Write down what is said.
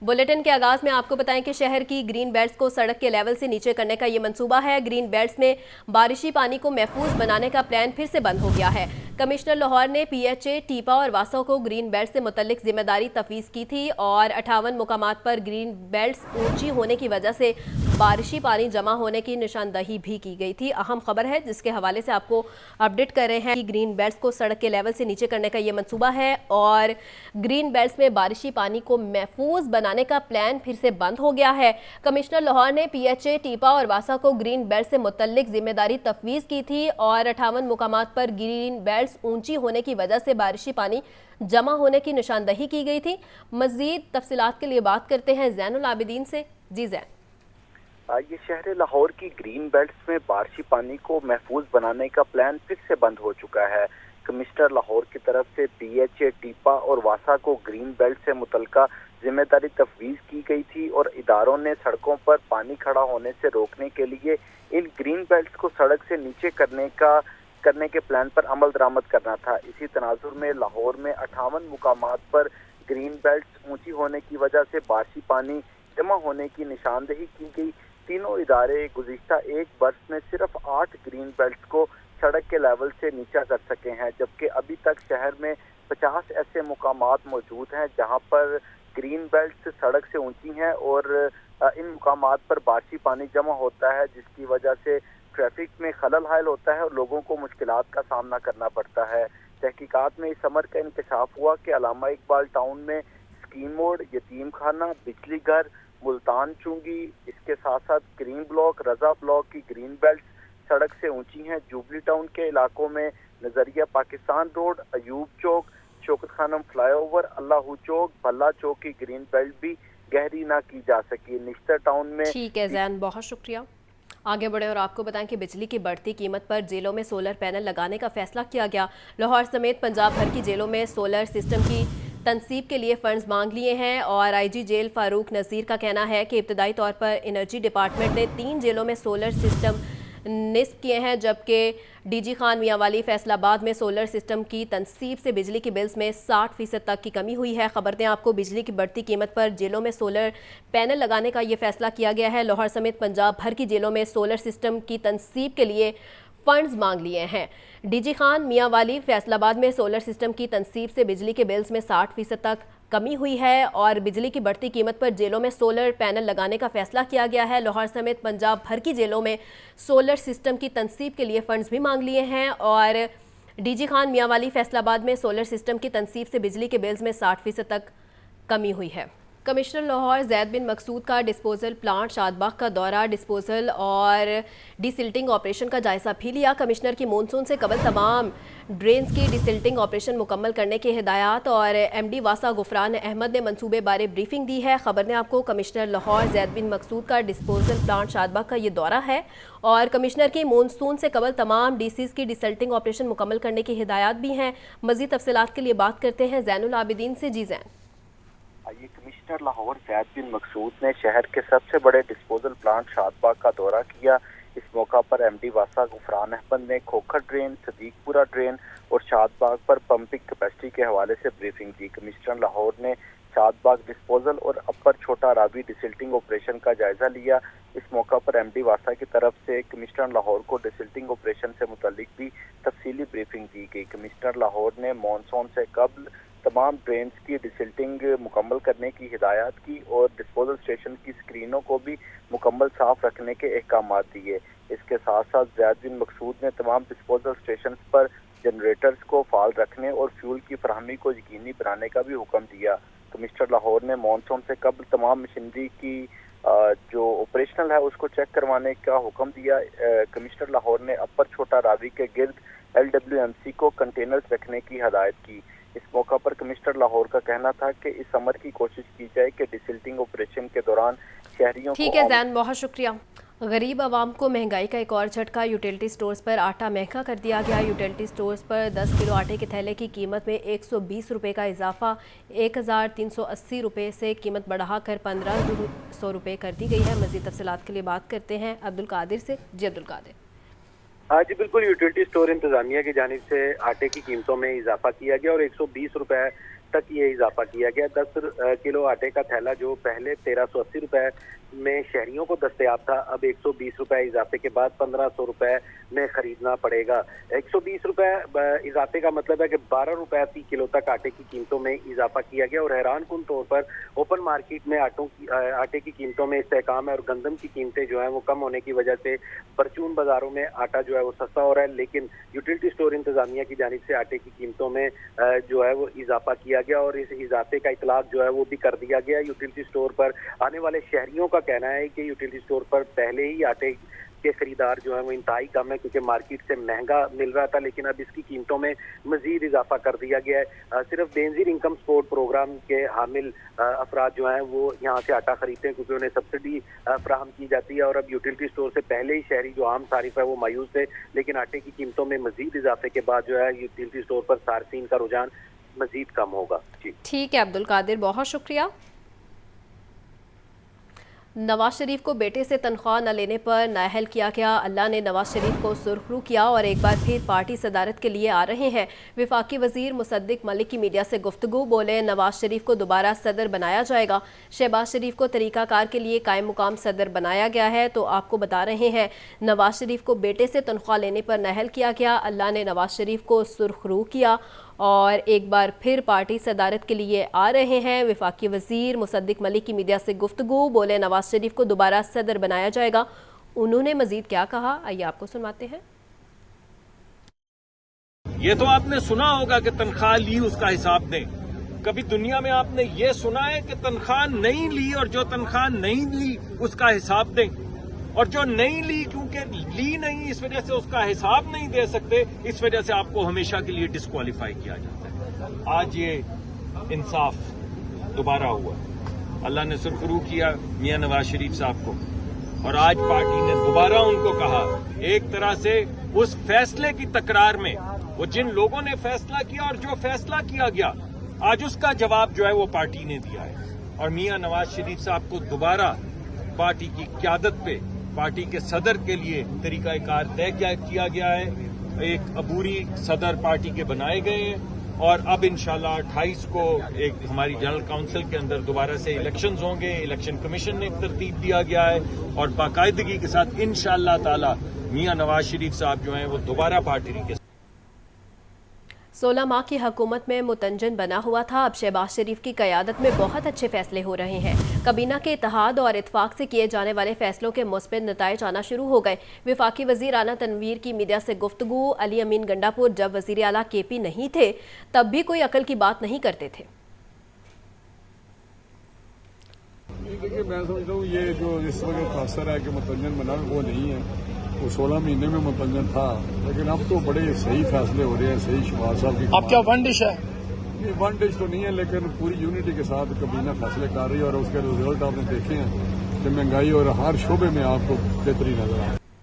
Bulletin के आगाज में आपको बताएं कि शहर की ग्रीन बेल्ट्स को सड़क के लेवल से नीचे करने का ये मंसूबा है। ग्रीन बेल्ट्स में बारिशी पानी को महफूज बनाने का प्लान फिर से बंद हो गया है। कमिश्नर लाहौर ने पीएचए, टीपा और वासा को ग्रीन बेल्ट से मुतल्लिक जिम्मेदारी तफवीज़ की थी और 58 मुकामात पर ग्रीन बेल्ट्स ऊंची होने की वजह से बारिशी पानी जमा होने की निशानदही भी की गई थी। अहम खबर है जिसके हवाले से आपको अपडेट कर रहे हैं कि ग्रीन बेल्ट्स को सड़क के लेवल से नीचे करने का ये मंसूबा है और ग्रीन बेल्ट्स में बारिशी पानी को महफूज बनाने का प्लान फिर से बंद हो गया है। कमिश्नर लाहौर ने पीएचए, टीपा और वासा को ग्रीन बेल्ट से मुतल्लिक जिम्मेदारी तफवीज़ की थी और 58 मुकामात पर ग्रीन बेल्ट ऊंची होने की वजह से बारिशी पानी जमा होने की निशानदही की गई थी। मजीद तफसीलात के लिए बात करते हैं ज़ैनुल आबिदीन से। जी ज़ैन, ये शहर लाहौर की ग्रीन बेल्ट्स में बारिशी पानी को महफूज बनाने का प्लान फिर से बंद हो चुका है। कमिश्नर लाहौर की तरफ से पीएचए, टीपा और वासा को ग्रीन बेल्ट से मुतल्लिका जिम्मेदारी तफवीज़ की गई थी और इदारों ने सड़कों पर पानी खड़ा होने से रोकने के लिए इन ग्रीन बेल्ट्स को सड़क से नीचे करने के प्लान पर अमल दरामद करना था। इसी तनाजुर में लाहौर में 58 मुकामात पर ग्रीन बेल्ट्स ऊंची होने की वजह से बारिशी पानी जमा होने की निशानदही की गई। तीनों इदारे गुज़िश्ता एक बरस में सिर्फ 8 ग्रीन बेल्ट्स को सड़क के लेवल से नीचा कर सके हैं, जबकि अभी तक शहर में 50 ऐसे मुकामात मौजूद हैं जहां पर ग्रीन बेल्ट्स सड़क से ऊंची हैं और इन मुकामात पर बारिशी पानी जमा होता है, जिसकी वजह से ट्रैफिक में खलल हायल होता है और लोगों को मुश्किलात का सामना करना पड़ता है। तहकीकात में इस अमर का इंकशाफ हुआ कि अलामा इकबाल टाउन में स्कीम मोड़, यतीम खाना, बिजली घर, मुल्तान चुंगी, इसके साथ साथ ग्रीन ब्लॉक, रजा ब्लॉक की ग्रीन बेल्ट सड़क से ऊंची हैं। जुबली टाउन के इलाकों में नजरिया पाकिस्तान रोड, अयूब चौक, शौकत खानम फ्लाईओवर, अल्लाहू चौक, भल्ला चौक की ग्रीन बेल्ट भी गहरी ना की जा सकी। निश्तर टाउन में ठीक है ज़ैन, बहुत शुक्रिया। आगे बढ़े और आपको बताएं कि बिजली की बढ़ती कीमत पर जेलों में सोलर पैनल लगाने का फैसला किया गया। लाहौर समेत पंजाब भर की जेलों में सोलर सिस्टम की तनसीब के लिए फंड्स मांग लिए हैं और आईजी जेल फारूक नज़ीर का कहना है कि इब्तदाई तौर पर एनर्जी डिपार्टमेंट ने 3 जेलों में सोलर सिस्टम निस्ब किए हैं, जबकि डीजी खान मियांवाली फैसलाबाद में सोलर सिस्टम की तनसीब से बिजली के बिल्स में 60% तक की कमी हुई है। खबर दें आपको, बिजली की बढ़ती कीमत पर जेलों में सोलर पैनल लगाने का ये फैसला किया गया है। लाहौर समेत पंजाब भर की जेलों में सोलर सिस्टम की तनसीब के लिए फंड्स मांग लिए हैं। डीजी खान मियांवाली फैसलाबाद में सोलर सिस्टम की तनसीब से बिजली के बिल्स में 60% तक कमी हुई है और बिजली की बढ़ती कीमत पर जेलों में सोलर पैनल लगाने का फैसला किया गया है। लाहौर समेत पंजाब भर की जेलों में सोलर सिस्टम की तनसीब के लिए फंड्स भी मांग लिए हैं और डीजी खान मियांवाली फैसलाबाद में सोलर सिस्टम की तनसीब से बिजली के बिल्स में 60% तक कमी हुई है। कमिश्नर लाहौर ज़ैद बिन मकसूद का डिस्पोजल प्लांट शादबाग का दौरा, डिस्पोजल और डिसिल्टिंग ऑपरेशन का जायज़ा भी लिया। कमिश्नर की मानसून से कबल तमाम ड्रेन्स की डिसिल्टिंग ऑपरेशन मुकम्मल करने की हिदायत और एमडी वासा गुफरान अहमद ने मंसूबे बारे ब्रीफिंग दी है। खबर ने आपको, कमिश्नर लाहौर ज़ैद बिन मकसूद का डिस्पोजल प्लांट शादबाग का ये दौरा है और कमिश्नर की मानसून से कबल तमाम डीसीज़ की डिसिल्टिंग ऑपरेशन मुकम्मल करने की हिदायत भी हैं। मज़ीद तफसीलात के लिए बात करते हैं ज़ैनुल आबिदीन से। जी ज़ैन, ये कमिश्नर लाहौर ज़ैद बिन मकसूद ने शहर के सबसे बड़े डिस्पोजल प्लांट शादबाग का दौरा किया। इस मौका पर एमडी वासा गुफरान अहमद ने खोखर ड्रेन, सदीकपुरा ड्रेन और शादबाग पर पंपिंग कैपेसिटी के हवाले से ब्रीफिंग दी। कमिश्नर लाहौर ने शादबाग डिस्पोजल और अपर छोटा रावी डिसिल्टिंग ऑपरेशन का जायजा लिया। इस मौका पर एमडी वासा की तरफ से कमिश्नर लाहौर को डिसिल्टिंग ऑपरेशन से मुतालिक भी तफसीली ब्रीफिंग दी गई। कमिश्नर लाहौर ने मानसून से कबल तमाम ड्रेन्स की डिसिल्टिंग मुकम्मल करने की हिदायत की और डिस्पोजल स्टेशन की स्क्रीनों को भी मुकम्मल साफ रखने के अहकाम दिए। इसके साथ साथ ज़ैद बिन मकसूद ने तमाम डिस्पोजल स्टेशन पर जनरेटर्स को फाल रखने और फ्यूल की फराहमी को यकीनी बनाने का भी हुक्म दिया। कमिश्नर लाहौर ने मानसून से कबल तमाम मशीनरी की जो ऑपरेशनल है उसको चेक करवाने का हुक्म दिया। कमिश्नर लाहौर ने अपर छोटा रावी के गिर्द LWMC को कंटेनर्स रखने की हदायत की। इस मौका पर कमिश्नर लाहौर का कहना था कि इस अमर की कोशिश की जाए कि डिसिल्टिंग ऑपरेशन के दौरान शहरियों ठीक है ज़ैन, बहुत शुक्रिया। गरीब आवाम को महंगाई का एक और झटका, यूटिलिटी स्टोर्स पर आटा महंगा कर दिया गया। यूटिलिटी स्टोर्स पर 10 किलो आटे के थैले की कीमत में 120 रुपये का इजाफा 1380 रुपये से कीमत बढ़ाकर 1500 रुपये कर दी गई है। मज़ीद तफसीलात के लिए बात करते हैं अब्दुल कादिर से। जी अब्दुल कादिर। जी बिल्कुल, यूटिलिटी स्टोर इंतजामिया की जानिब से आटे की कीमतों में इजाफा किया गया और 120 रुपये تک یہ اضافہ کیا گیا. 10 کلو آٹے کا تھیلا جو پہلے 1380 روپے میں شہریوں کو دستیاب تھا، اب 120 روپے اضافے کے بعد 1500 روپے میں خریدنا پڑے گا. 120 روپے اضافے کا مطلب ہے کہ 12 روپے فی کلو تک آٹے کی قیمتوں میں اضافہ کیا گیا. اور حیران کن طور پر اوپن مارکیٹ میں آٹے کی قیمتوں میں استحکام ہے اور گندم کی قیمتیں جو ہیں وہ کم ہونے کی وجہ سے پرچون بازاروں میں آٹا جو ہے وہ سستا ہو رہا ہے. لیکن یوٹیلٹی اسٹور انتظامیہ کی جانب سے آٹے کی قیمتوں میں جو ہے وہ اضافہ کیا گیا اور اس اضافے کا اطلاق جو ہے وہ بھی کر دیا گیا. یوٹیلٹی اسٹور پر آنے والے شہریوں کا کہنا ہے کہ یوٹیلٹی اسٹور پر پہلے ہی آٹے کے خریدار جو ہیں وہ انتہائی کم ہے کیونکہ مارکیٹ سے مہنگا مل رہا تھا، لیکن اب اس کی قیمتوں میں مزید اضافہ کر دیا گیا ہے. صرف بینظیر انکم سپورٹ پروگرام کے حامل افراد جو ہیں وہ یہاں سے آٹا خریدتے ہیں کیونکہ انہیں سبسڈی فراہم کی جاتی ہے. اور اب یوٹیلٹی اسٹور سے پہلے ہی شہری جو عام صارف ہے وہ مایوس تھے، لیکن آٹے کی قیمتوں میں مزید اضافے کے بعد جو ہے یوٹیلٹی اسٹور پر صارفین کا رجحان مزید کم ہوگا. جی ٹھیک ہے عبدالقادر، بہت شکریہ. نواز شریف کو بیٹے سے تنخواہ نہ لینے پر نااہل کیا گیا. اللہ نے نواز شریف کو سرخرو کیا اور ایک بار پھر پارٹی صدارت کے لیے آ رہے ہیں. وفاقی وزیر مصدق ملک کی میڈیا سے گفتگو، بولے نواز شریف کو دوبارہ صدر بنایا جائے گا. شہباز شریف کو طریقہ کار کے لیے قائم مقام صدر بنایا گیا ہے تو آپ کو بتا رہے ہیں نواز شریف کو بیٹے سے تنخواہ لینے پر نااہل کیا گیا. اللہ نے نواز شریف کو سرخرو کیا اور ایک بار پھر پارٹی صدارت کے لیے آ رہے ہیں. وفاقی وزیر مصدق ملک کی میڈیا سے گفتگو، بولے نواز شریف کو دوبارہ صدر بنایا جائے گا. انہوں نے مزید کیا کہا، آئیے آپ کو سنواتے ہیں. یہ تو آپ نے سنا ہوگا کہ تنخواہ لی اس کا حساب دیں. کبھی دنیا میں آپ نے یہ سنا ہے کہ تنخواہ نہیں لی اور جو تنخواہ نہیں لی اس کا حساب دیں؟ اور جو نہیں لی کیونکہ لی نہیں اس وجہ سے اس کا حساب نہیں دے سکتے، اس وجہ سے آپ کو ہمیشہ کے لیے ڈسکوالیفائی کیا جاتا ہے. آج یہ انصاف دوبارہ ہوا. اللہ نے سرخرو کیا میاں نواز شریف صاحب کو اور آج پارٹی نے دوبارہ ان کو کہا. ایک طرح سے اس فیصلے کی تکرار میں وہ جن لوگوں نے فیصلہ کیا اور جو فیصلہ کیا گیا آج اس کا جواب جو ہے وہ پارٹی نے دیا ہے. اور میاں نواز شریف صاحب کو دوبارہ پارٹی کی قیادت پہ پارٹی کے صدر کے لیے طریقہ کار طے کیا گیا ہے. ایک عبوری صدر پارٹی کے بنائے گئے ہیں اور اب انشاءاللہ 28 کو ایک ہماری جنرل کاؤنسل کے اندر دوبارہ سے الیکشنز ہوں گے. الیکشن کمیشن نے ایک ترتیب دیا گیا ہے اور باقاعدگی کے ساتھ انشاءاللہ تعالی میاں نواز شریف صاحب جو ہیں وہ دوبارہ پارٹی کے 16 ماہ کی حکومت میں متنجن بنا ہوا تھا. اب شہباز شریف کی قیادت میں بہت اچھے فیصلے ہو رہے ہیں. کابینہ کے اتحاد اور اتفاق سے کیے جانے والے فیصلوں کے مثبت نتائج آنا شروع ہو گئے. وفاقی وزیر رانا تنویر کی میڈیا سے گفتگو، علی امین گنڈاپور جب وزیر اعلیٰ کے پی نہیں تھے تب بھی کوئی عقل کی بات نہیں کرتے تھے. دیکھیے میں سمجھتا ہوں یہ جو اس وقت تاثر ہے کہ متنجن بنا وہ نہیں ہے، وہ 16 مہینے میں متنجن تھا، لیکن اب تو بڑے صحیح فیصلے ہو رہے ہیں. صحیح شہباز صاحب کی آپ کیا ون ڈش ہے؟ یہ ون ڈش تو نہیں ہے لیکن پوری یونٹی کے ساتھ کابینہ فیصلے کر رہی ہے اور اس کے رزلٹ آپ نے دیکھے ہیں کہ مہنگائی اور ہر شعبے میں آپ کو بہتری نظر آ رہی ہے.